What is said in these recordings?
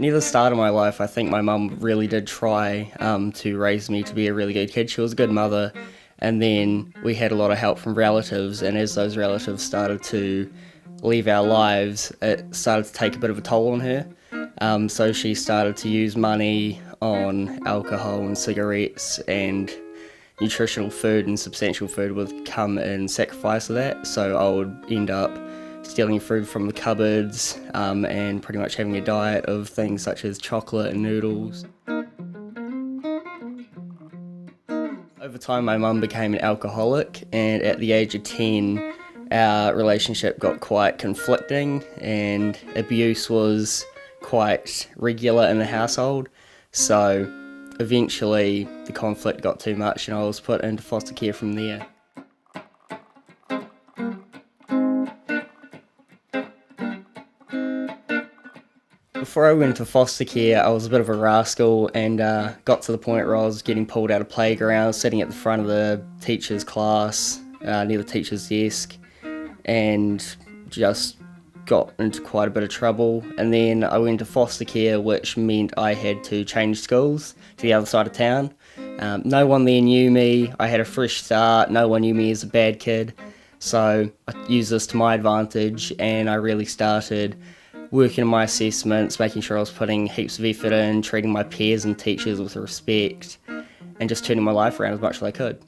Near the start of my life, I think my mum really did try to raise me to be a really good kid. She was a good mother, and then we had a lot of help from relatives, and as those relatives started to leave our lives, it started to take a bit of a toll on her. So she started to use money on alcohol and cigarettes, and nutritional food and substantial food would come in sacrifice of that. So I would end up stealing food from the cupboards and pretty much having a diet of things such as chocolate and noodles. Over time, my mum became an alcoholic, and at the age of 10, our relationship got quite conflicting, and abuse was quite regular in the household. So eventually, the conflict got too much, and I was put into foster care from there. Before I went into foster care, I was a bit of a rascal and got to the point where I was getting pulled out of playgrounds, sitting at the front of the teacher's class, near the teacher's desk, and just got into quite a bit of trouble. And then I went to foster care, which meant I had to change schools to the other side of town. No one there knew me. I had a fresh start. No one knew me as a bad kid. So I used this to my advantage, and I really started working on my assessments, making sure I was putting heaps of effort in, treating my peers and teachers with respect, and just turning my life around as much as I could.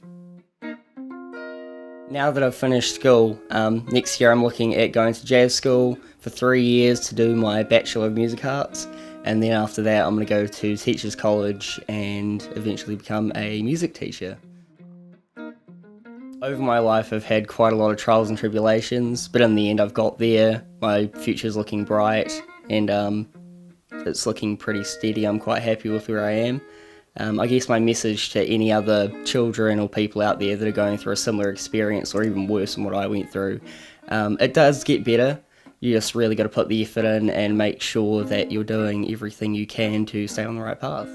Now that I've finished school, next year I'm looking at going to jazz school for 3 years to do my Bachelor of Music Arts, and then after that I'm going to go to Teachers College and eventually become a music teacher. Over my life I've had quite a lot of trials and tribulations, but in the end I've got there. My future's looking bright, and it's looking pretty steady. I'm quite happy with where I am. I guess my message to any other children or people out there that are going through a similar experience or even worse than what I went through, it does get better. You just really got to put the effort in and make sure that you're doing everything you can to stay on the right path.